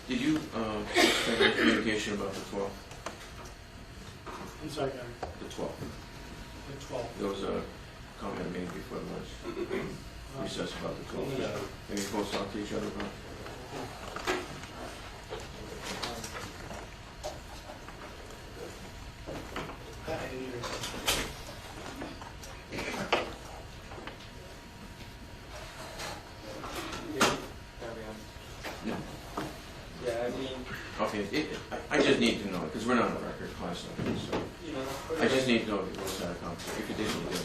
Did you have any communication about the 12th? I'm sorry, Gary. The 12th. The 12th. There was a comment made before the lunch recess about the 12th. Yeah. Maybe folks talk to each other about it. I didn't hear it. No. Yeah, I mean, Okay, I just need to know it, because we're not on a record class like this, so you know, I just need to know if it was a conversation, if it didn't get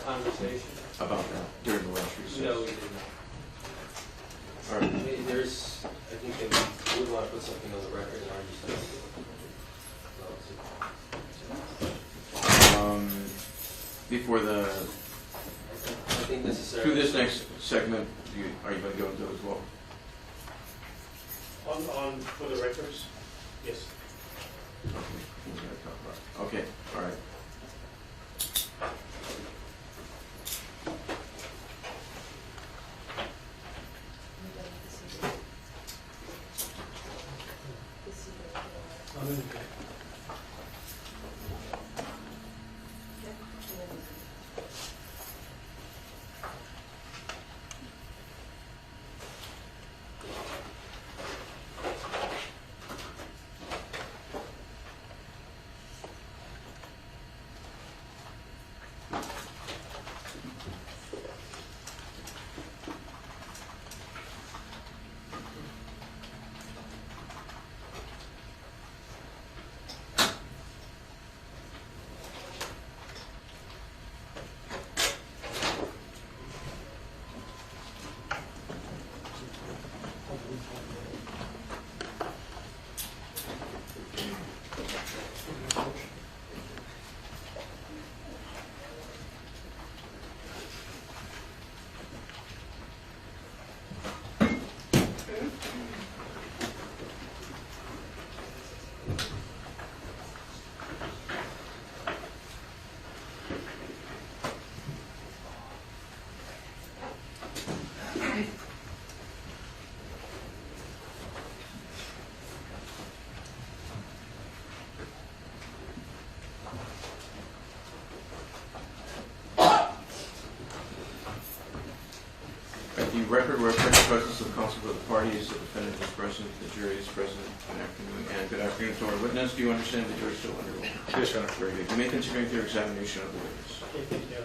conversation. about that during the lunch recess. No, we did not. All I right. mean, there's, I think that we would want to put something on the record in our discussion. Before the, I think necessarily. through this next segment, are you going to go into it as well? On for the records? Yes. Okay, we're going to talk about it. Okay, all right. I'm in there. The record reflects the presence of counsel for the parties, the defendant is present, the jury is present. Good afternoon, and good afternoon to our witness. Do you understand the jury is still under oath? Yes, Your Honor. Very good. You may continue with your examination of the witness. Okay, thank you.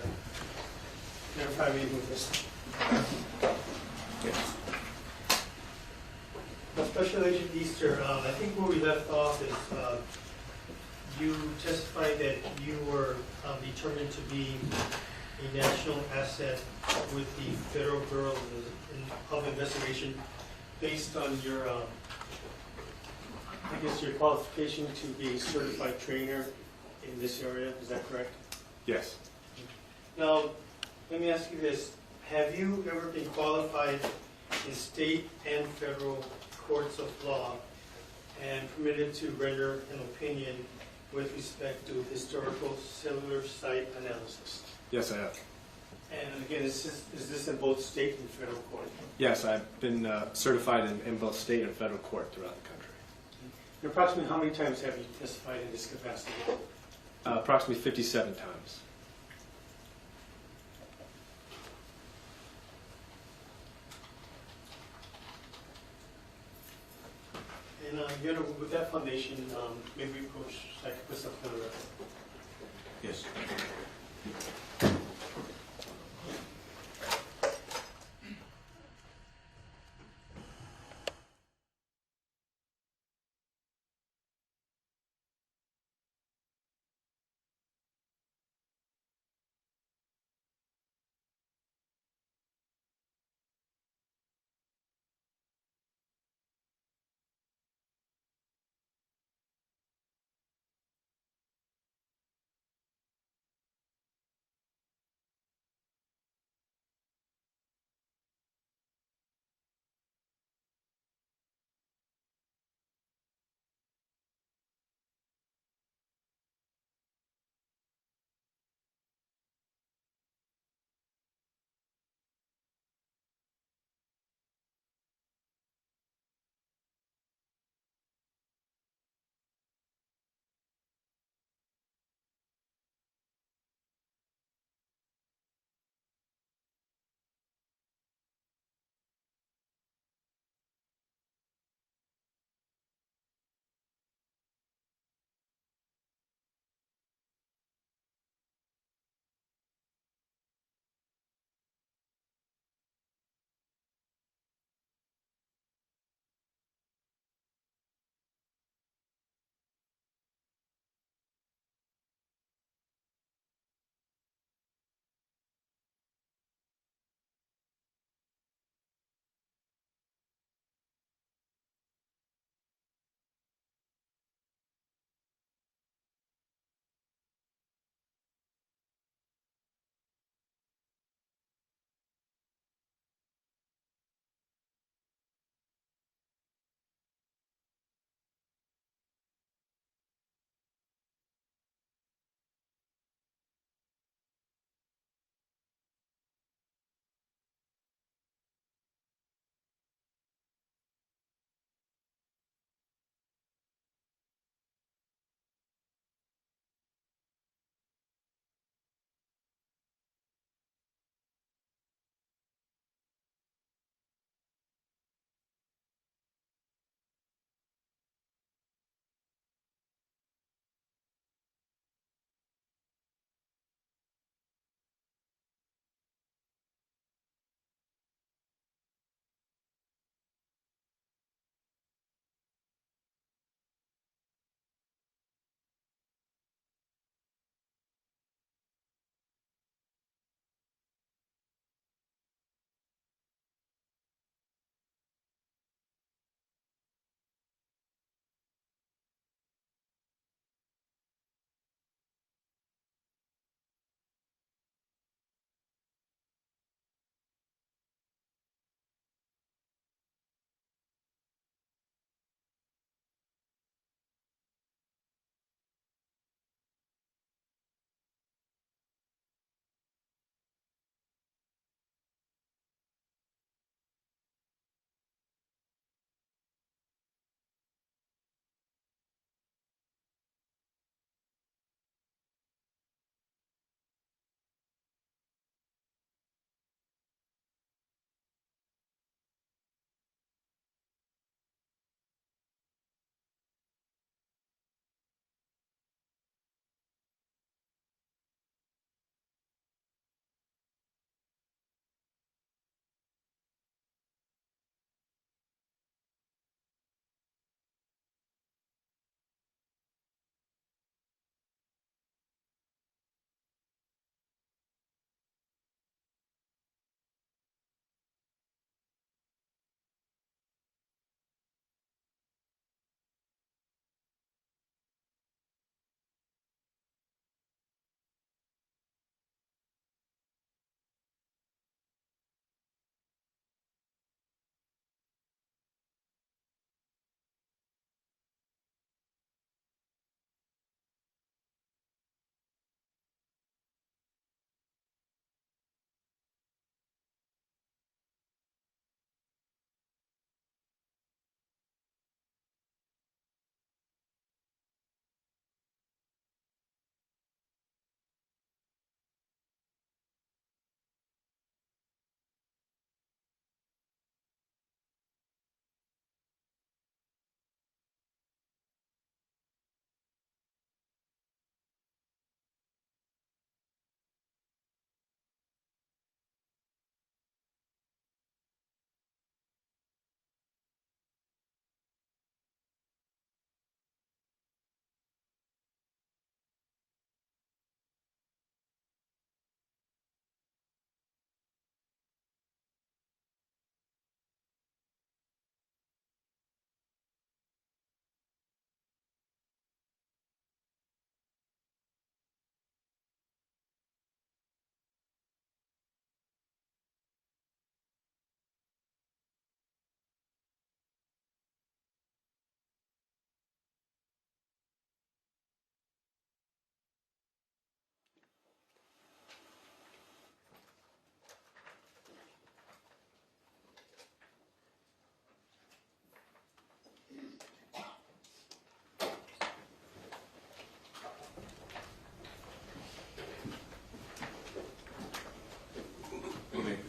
Never try me with this. Yes. Special Agent Easter, I think where we left off is you testified that you were determined to be a national asset with the Federal Bureau of Investigation based on your, I guess, your qualification to be a certified trainer in this area. Is that correct? Yes. Now, let me ask you this. Have you ever been qualified in state and federal courts of law and permitted to render an opinion with respect to historical cellular site analysis? Yes, I have. And again, is this in both state and federal court? Yes, I've been certified in both state and federal court throughout the country. And approximately how many times have you testified in this capacity? Approximately 57 times. And with that foundation, maybe we could put something on the record. Yes.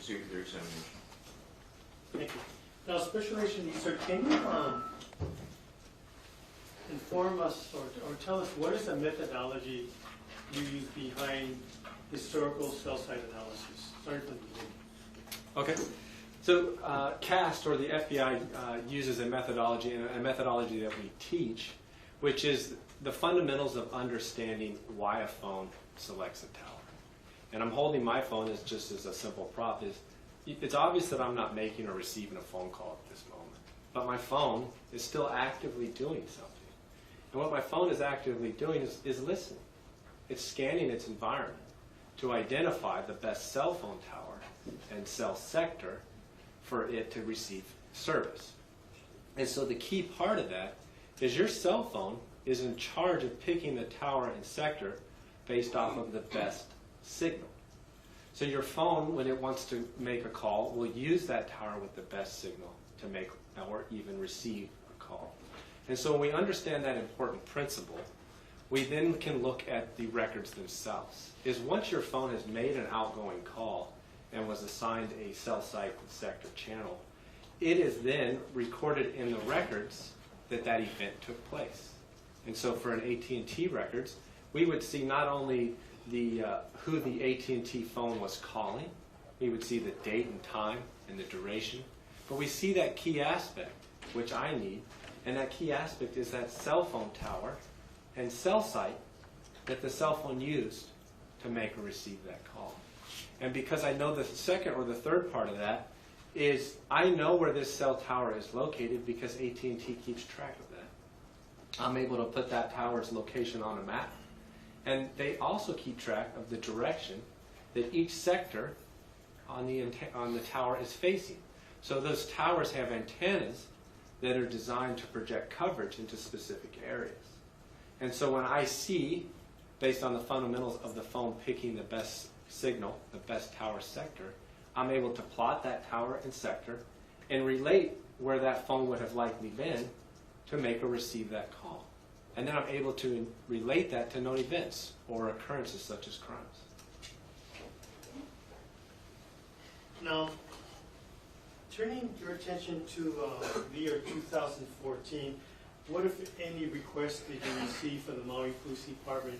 proceed with your examination. Thank you. Now, Special Agent Easter, can you inform us or tell us what is the methodology you use behind historical cell site analysis? Sorry for the beginning. Okay. So CAST, or the FBI, uses a methodology that we teach, which is the fundamentals of understanding why a phone selects a tower. And I'm holding my phone as just as a simple prop. It's obvious that I'm not making or receiving a phone call at this moment, but my phone is still actively doing something. And what my phone is actively doing is listening. It's scanning its environment to identify the best cell phone tower and cell sector for it to receive service. And so the key part of that is your cell phone is in charge of picking the tower and sector based off of the best signal. So your phone, when it wants to make a call, will use that tower with the best signal to make or even receive a call. And so when we understand that important principle, we then can look at the records themselves. Is once your phone has made an outgoing call and was assigned a cell site and sector channel, it is then recorded in the records that that event took place. And so for an AT&T records, we would see not only who the AT&T phone was calling, we would see the date and time and the duration, but we see that key aspect, which I need, and that key aspect is that cell phone tower and cell site that the cell phone used to make or receive that call. And because I know the second or the third part of that is I know where this cell tower is located because AT&T keeps track of that. I'm able to put that tower's location on a map. And they also keep track of the direction that each sector on the tower is facing. So those towers have antennas that are designed to project coverage into specific areas. And so when I see, based on the fundamentals of the phone picking the best signal, the best tower sector, I'm able to plot that tower and sector and relate where that phone would have likely been to make or receive that call. And then I'm able to relate that to known events or occurrences such as crimes. Now, turning your attention to the year 2014, what, if any, requests did you receive from the Maui Police Department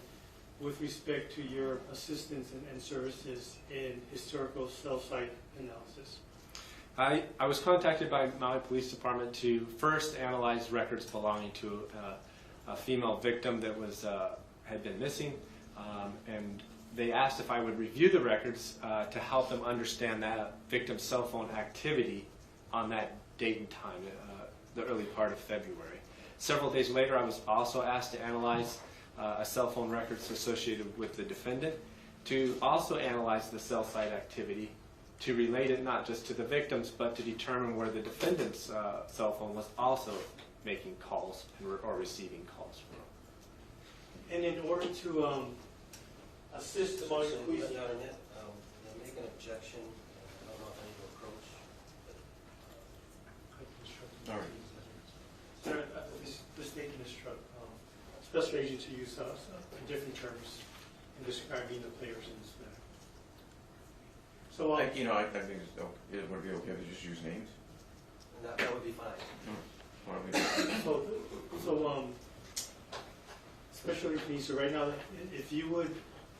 with respect to your assistance and services in historical cell site analysis? I was contacted by Maui Police Department to first analyze records belonging to a female victim that had been missing, and they asked if I would review the records to help them understand that victim's cell phone activity on that date and time, the early part of February. Several days later, I was also asked to analyze a cell phone records associated with the defendant, to also analyze the cell site activity, to relate it not just to the victims, but to determine where the defendant's cell phone was also making calls or receiving calls from. And in order to assist the Maui Police... Your Honor, I make an objection. I don't know if I need to approach. All right. Sir, the state instruct special agents to use different terms in describing the players in this matter. So, I think it would be okay to just use names. And that would be fine. Why don't we just- so special agent, so right now, if you would,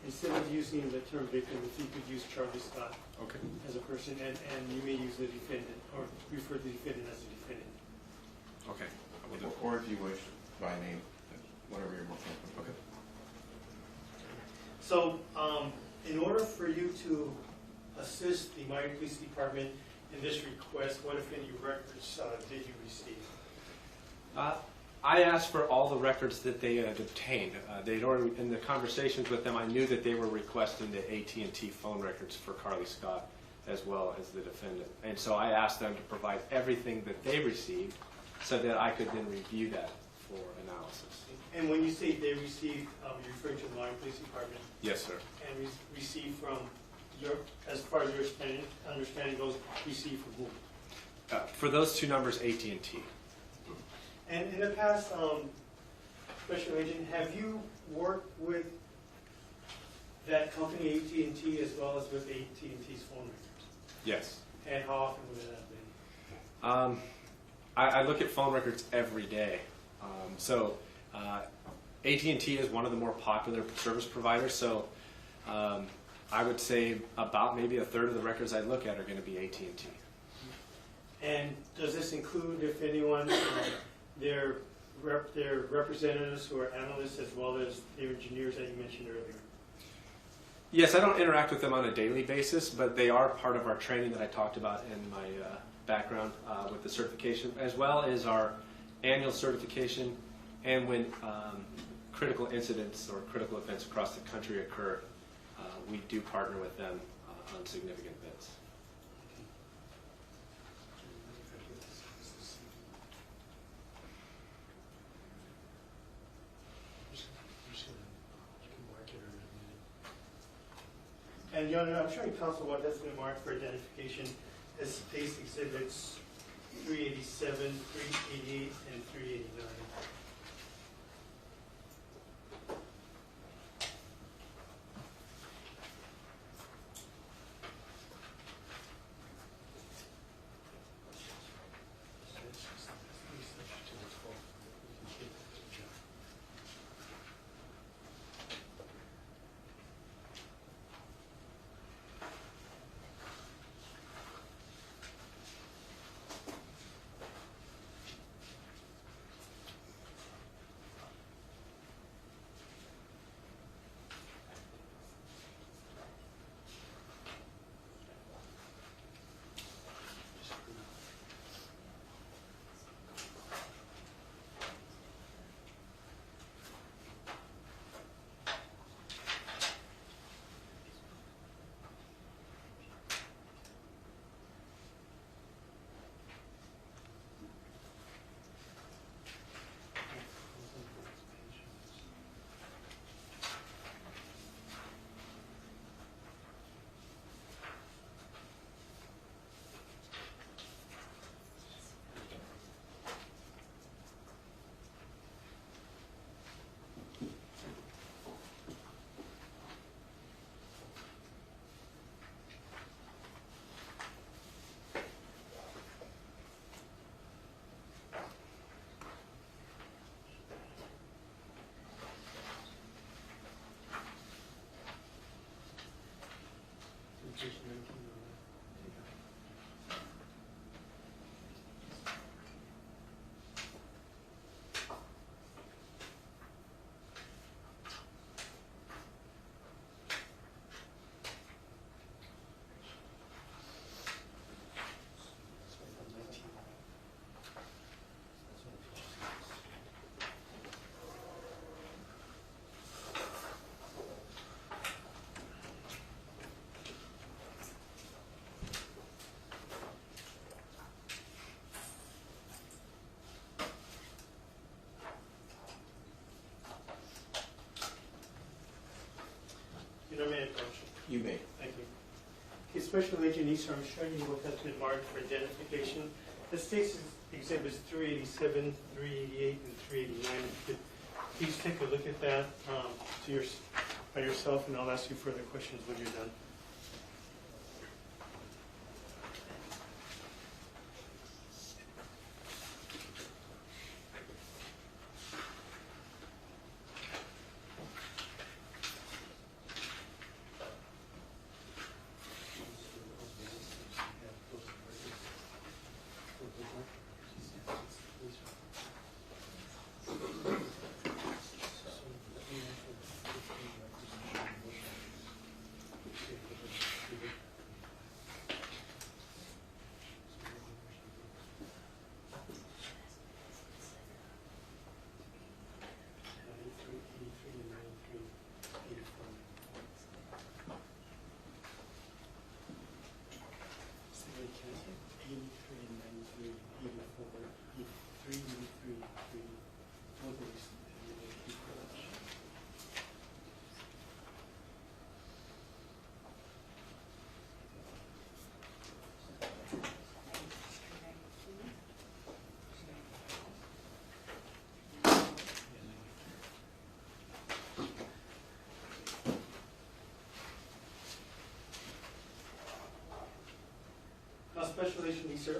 instead of using the term victim, if you could use Charlie Scott Okay. as a person, and you may use the defendant, or refer to the defendant as a defendant. Okay. I will do. Or if you wish, by name, whatever you're more comfortable. Okay. So, in order for you to assist the Maui Police Department in this request, what, if any, records did you receive? I asked for all the records that they had obtained. They'd already, in the conversations with them, I knew that they were requesting the AT&T phone records for Carly Scott as well as the defendant. And so I asked them to provide everything that they received so that I could then review that for analysis. And when you say they received, you're referring to the Maui Police Department, Yes, sir. and received from your, as far as your understanding goes, received from whom? For those two numbers, AT&T. And in the past, Special Agent, have you worked with that company, AT&T, as well as with AT&T's phone records? Yes. And how often would that have been? I look at phone records every day. AT&T is one of the more popular service providers, so I would say about maybe a third of the records I look at are going to be AT&T. And does this include, if anyone, their representatives who are analysts as well as their engineers that you mentioned earlier? Yes, I don't interact with them on a daily basis, but they are part of our training that I talked about in my background with the certification, as well as our annual certification, and when critical incidents or critical events across the country occur, we do partner with them on significant events. And Your Honor, I'm showing counsel what has been marked for identification as Space Exhibits 387, 388, and 389. May I approach? You may. Thank you. Okay, Special Agent Easter, I'm showing you what has been marked for identification. This takes exhibits 387, 388, and 389. If you could please take a look at that by yourself, and I'll ask you further questions when you're done. Special Agent Easter,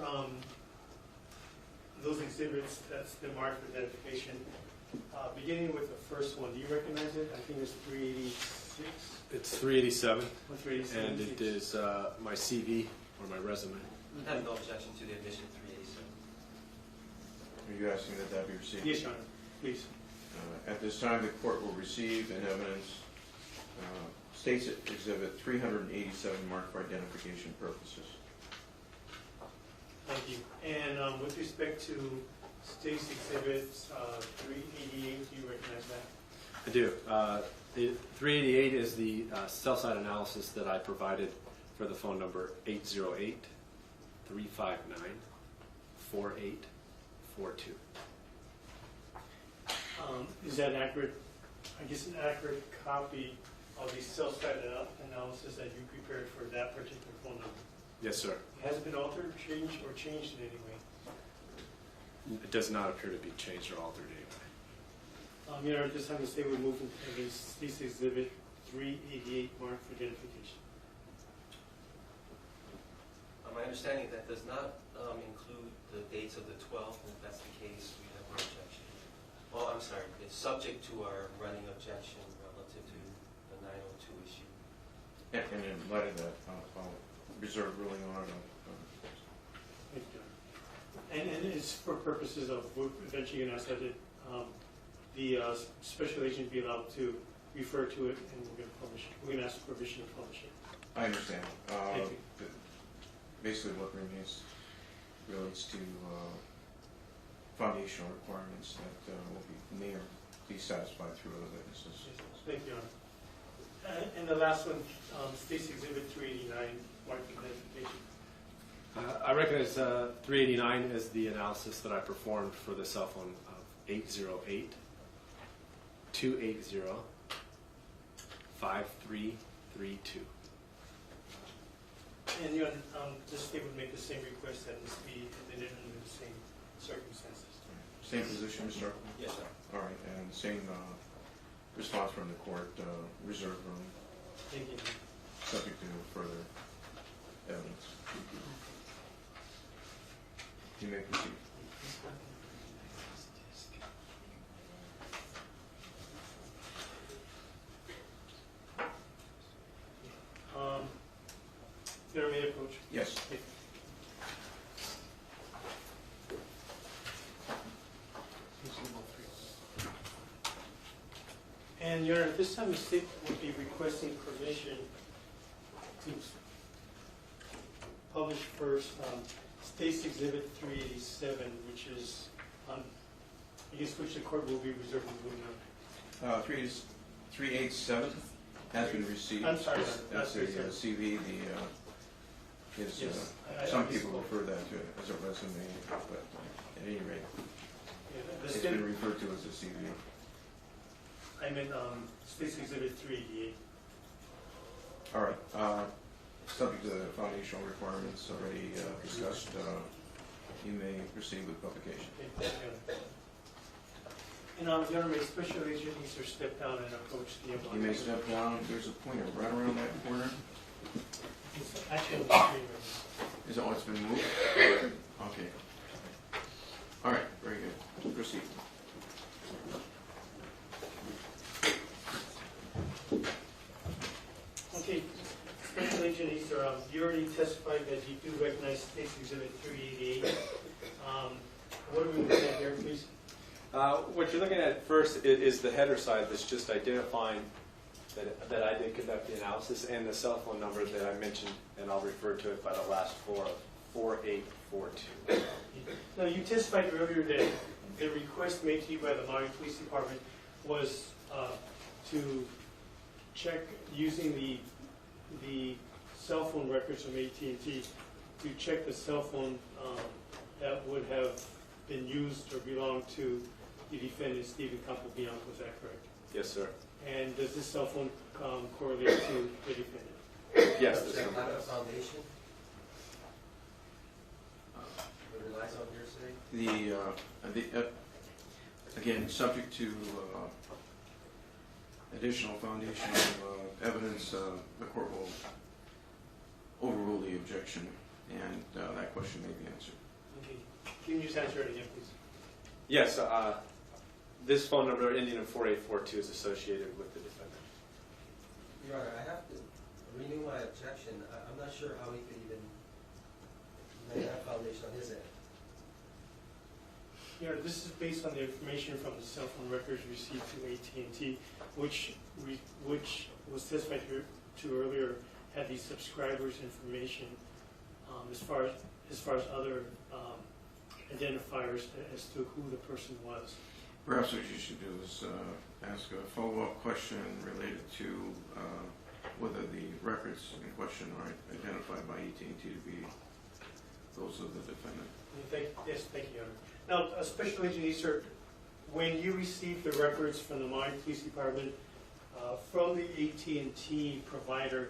those exhibits, that's the mark for identification. Beginning with the first one, do you recognize it? I think it's 386 It's 387, or 387. and it is my CV or my resume. I have no objection to the admission 387. Are you asking that that be received? Yes, Your Honor, please. At this time, the court will receive in evidence State's Exhibit 387 marked for identification purposes. Thank you. And with respect to State's Exhibits 388, do you recognize that? I do. 388 is the cell site analysis that I provided for the phone number 808-359-4842. Is that an accurate, I guess an accurate copy of the cell site analysis that you prepared for that particular phone number? Yes, sir. Has it been altered, changed in any way? It does not appear to be changed or altered anyway. Your Honor, just have to say we're moving against State's Exhibit 388 marked for identification. My understanding that does not include the dates of the 12th, and if that's the case, we have no objection. Oh, I'm sorry, it's subject to our running objection relative to the 902 issue. And in light of that, I'll reserve ruling on it. Thank you, Your Honor. And it's for purposes of, we're eventually going to ask that the special agent be allowed to refer to it, and we're going to publish it. We're going to ask permission to publish it. I understand. Thank you. Basically, what remains relates to foundational requirements that may be satisfied through other witnesses. Thank you, Your Honor. And the last one, State's Exhibit 389 marked for identification. I recognize 389 as the analysis that I performed for the cell phone of 808-280-5332. And Your Honor, the State would make the same request that this be admitted under the same circumstances. Same position, Mr. Arthur? Yes, sir. All right, and same response from the court, reserve ruling, Thank you. subject to further evidence. You may proceed. Your Honor, may I approach? Yes. And Your Honor, at this time the State would be requesting permission to publish first State's Exhibit 387, which is, I guess, which the court will be reserving ruling on. 387 has been received. I'm sorry, That's a that's CV. Yes, Some I people misspoke. refer that to it as a resume, but at any rate, Yeah, the it's State, been referred to as a CV. I meant State's Exhibit 388. All right. Subject to the foundational requirements already discussed, you may proceed with publication. Okay, thank you, Your Honor. And Your Honor, may Special Agent Easter step down and approach the You may step down. There's a pointer right around that corner. It's actually on the screen right Is that what's been moved? Okay. All right, very good. Proceed. now. Okay, Special Agent Easter, you already testified that you do recognize State's Exhibit 388. What are we looking at here, please? What you're looking at first is the header side that's just identifying that I did conduct the analysis, and the cell phone number that I mentioned, and I'll refer to it by the last four of 4842. Now, you testified earlier that the request made to you by the Maui Police Department was to check using the cell phone records from AT&T to check the cell phone that would have been used or belonged to the defendant, Steven Capobianco. Is that correct? Yes, sir. And does this cell phone correlate to the defendant? Yes, Does this that number have a does. foundation? It relies on hearsay? Again, subject to additional foundational evidence, the court will overrule the objection and that question may be answered. Okay. Can you just answer it again, please? Yes, this phone number ending in 4842 is associated with the defendant. Your Honor, I have to renew my objection. I'm not sure how he could even lay that foundation on his end. Your Honor, this is based on the information from the cell phone records received to AT&T, which was testified to earlier, had these subscribers' information as far as other identifiers as to who the person was. Perhaps what you should do is ask a follow-up question related to whether the records in question are identified by AT&T to be those of the defendant. Yes, thank you, Your Honor. Now, Special Agent Easter, when you received the records from the Maui Police Department from the AT&T provider,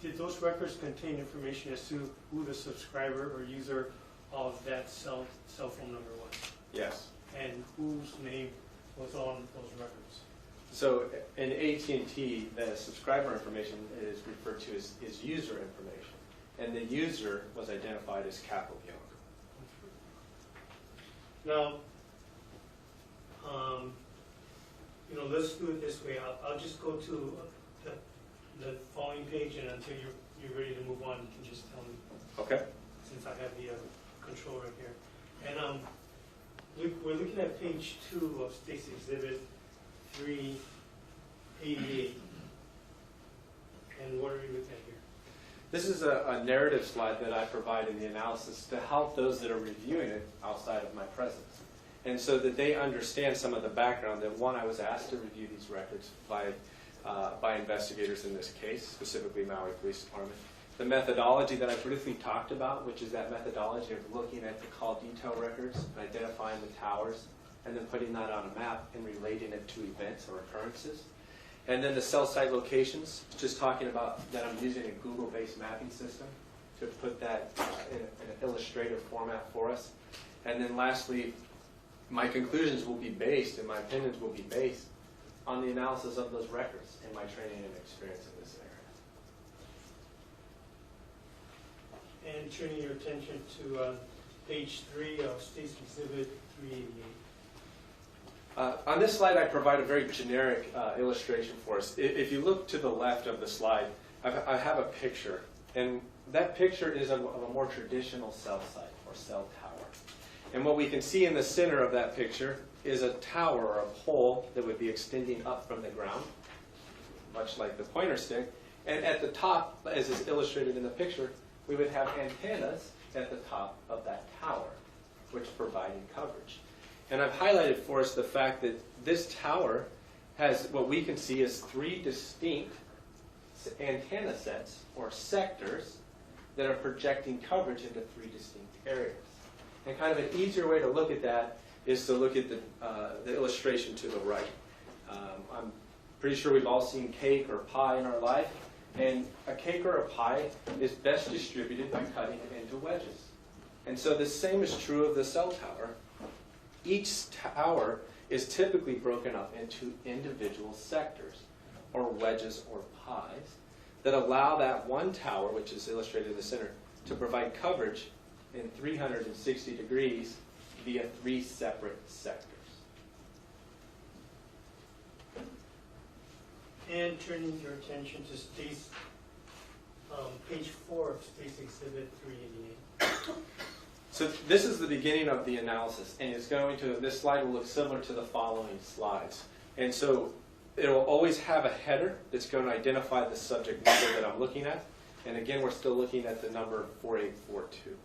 did those records contain information as to who the subscriber or user of that cell phone number was? Yes. And whose name was on those records? So in AT&T, the subscriber information is referred to as user information, and the user was identified as Capobianco. Now, let's do it this way. I'll just go to the following page, and until you're ready to move on, you can just tell me, Okay. since I have the control right here. And we're looking at page 2 of State's Exhibit 388. And what are we looking at here? This is a narrative slide that I provide in the analysis to help those that are reviewing it outside of my presence. And so that they understand some of the background that, one, I was asked to review these records by investigators in this case, specifically Maui Police Department. The methodology that I briefly talked about, which is that methodology of looking at the call detail records, and identifying the towers, and then putting that on a map and relating it to events or occurrences. And then the cell site locations, just talking about that I'm using a Google-based mapping system to put that in an illustrative format for us. And then lastly, my conclusions will be based, and my opinions will be based on the analysis of those records and my training and experience in this area. And turning your attention to page 3 of State's Exhibit 388. On this slide, I provide a very generic illustration for us. If you look to the left of the slide, I have a picture, and that picture is of a more traditional cell site or cell tower. And what we can see in the center of that picture is a tower or a pole that would be extending up from the ground, much like the pointer stick. And at the top, as is illustrated in the picture, we would have antennas at the top of that tower, which are providing coverage. And I've highlighted for us the fact that this tower has what we can see as 3 distinct antenna sets or sectors that are projecting coverage into 3 distinct areas. And kind of an easier way to look at that is to look at the illustration to the right. I'm pretty sure we've all seen cake or pie in our life, and a cake or a pie is best distributed by cutting it into wedges. And so the same is true of the cell tower. Each tower is typically broken up into individual sectors, or wedges or pies, that allow that one tower, which is illustrated in the center, to provide coverage in 360 degrees via 3 separate sectors. And turning your attention to State's, page 4 of State's Exhibit 388. So this is the beginning of the analysis, and it's going to, this slide will look similar to the following slides. And so it will always have a header that's going to identify the subject number that I'm looking at. And again, we're still looking at the number 4842.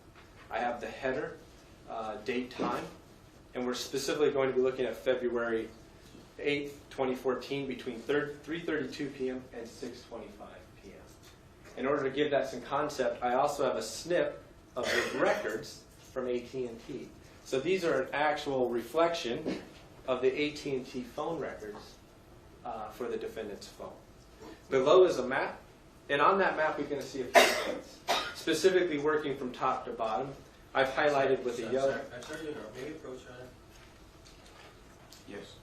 I have the header, date, time, and we're specifically going to be looking at February 8th, 2014, between 3:32 p.m. and 6:25 p.m. In order to give that some concept, I also have a snip of the records from AT&T. So these are an actual reflection of the AT&T phone records for the defendant's phone. Below is a map, and on that map we're going to see a few things. Specifically working from top to bottom, I've highlighted with a yellow. I'm sorry to interrupt. Maybe approach, Your Honor. Yes.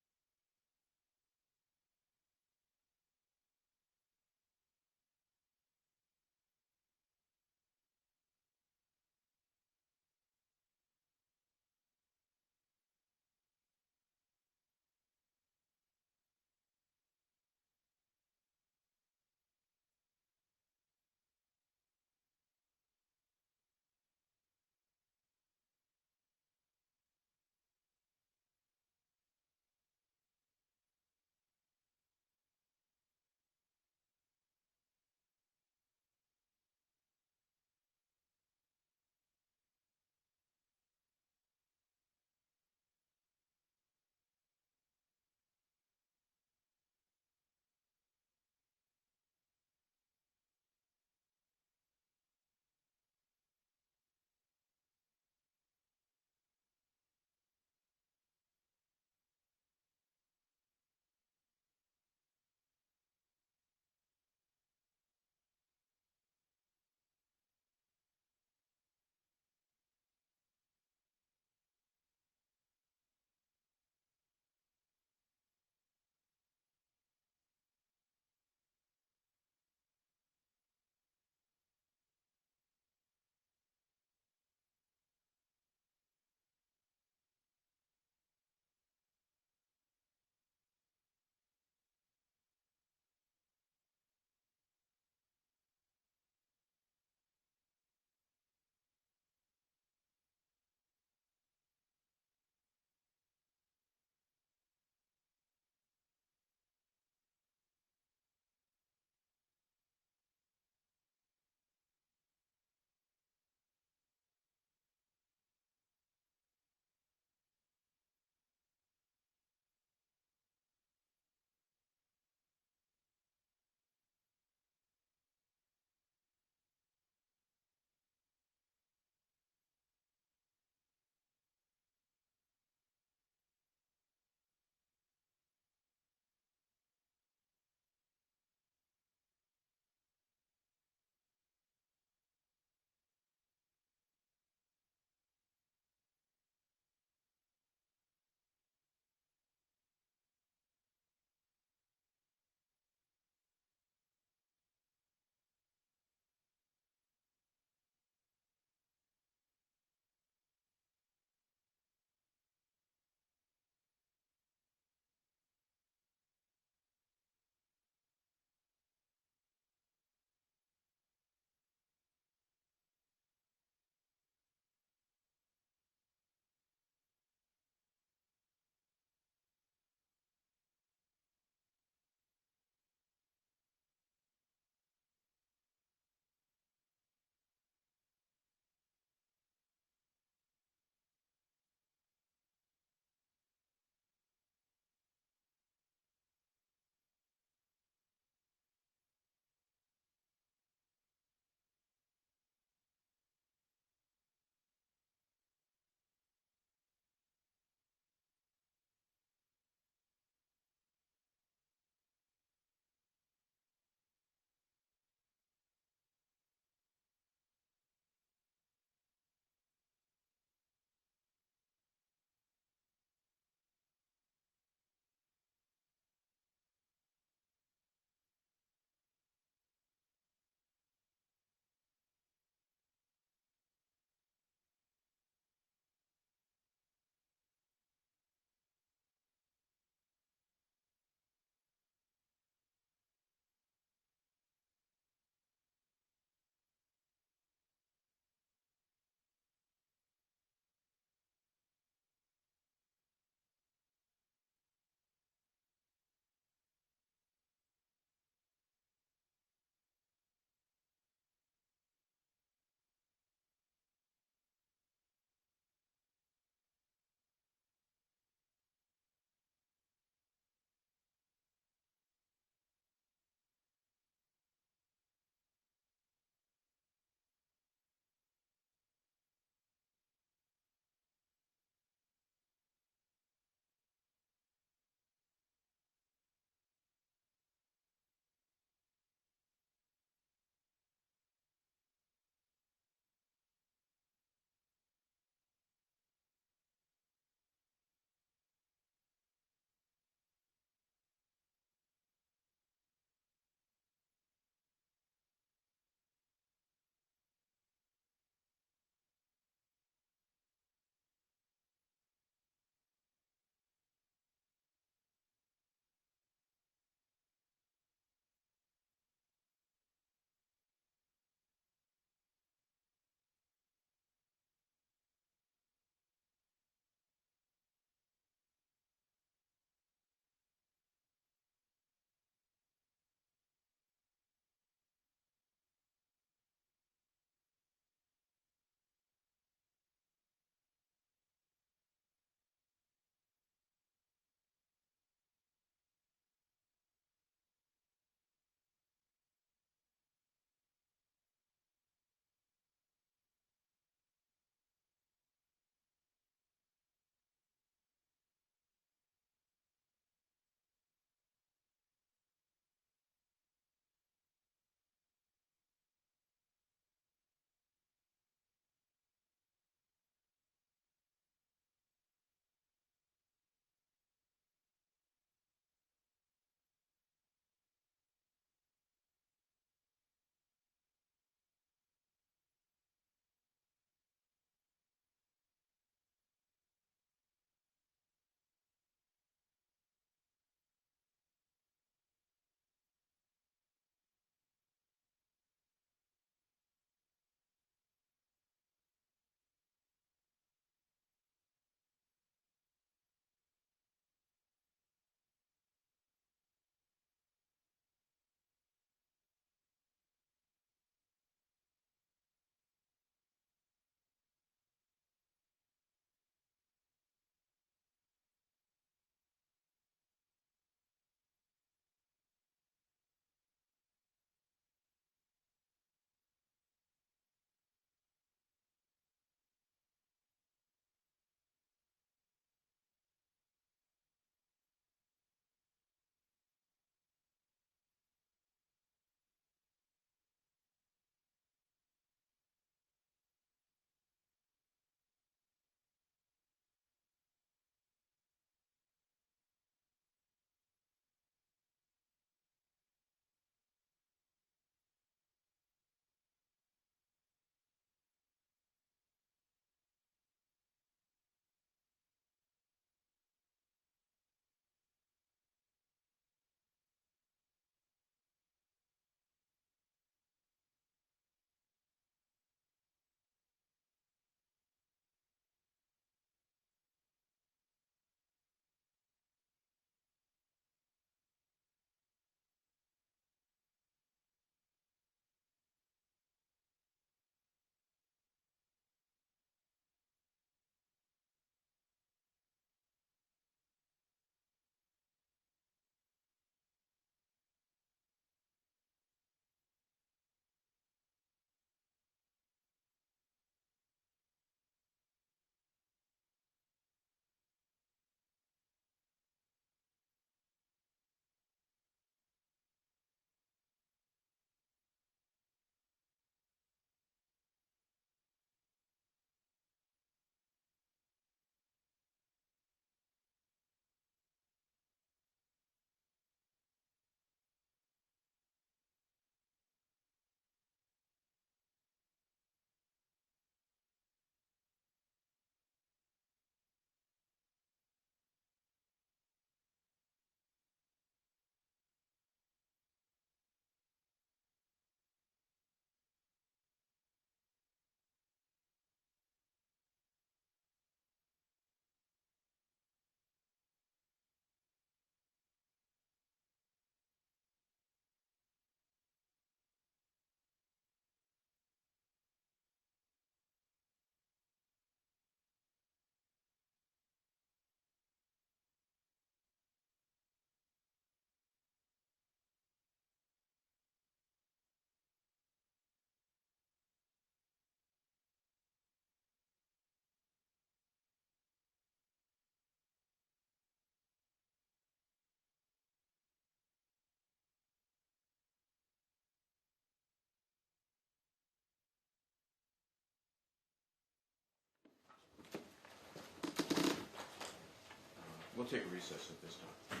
We'll take a recess at this time.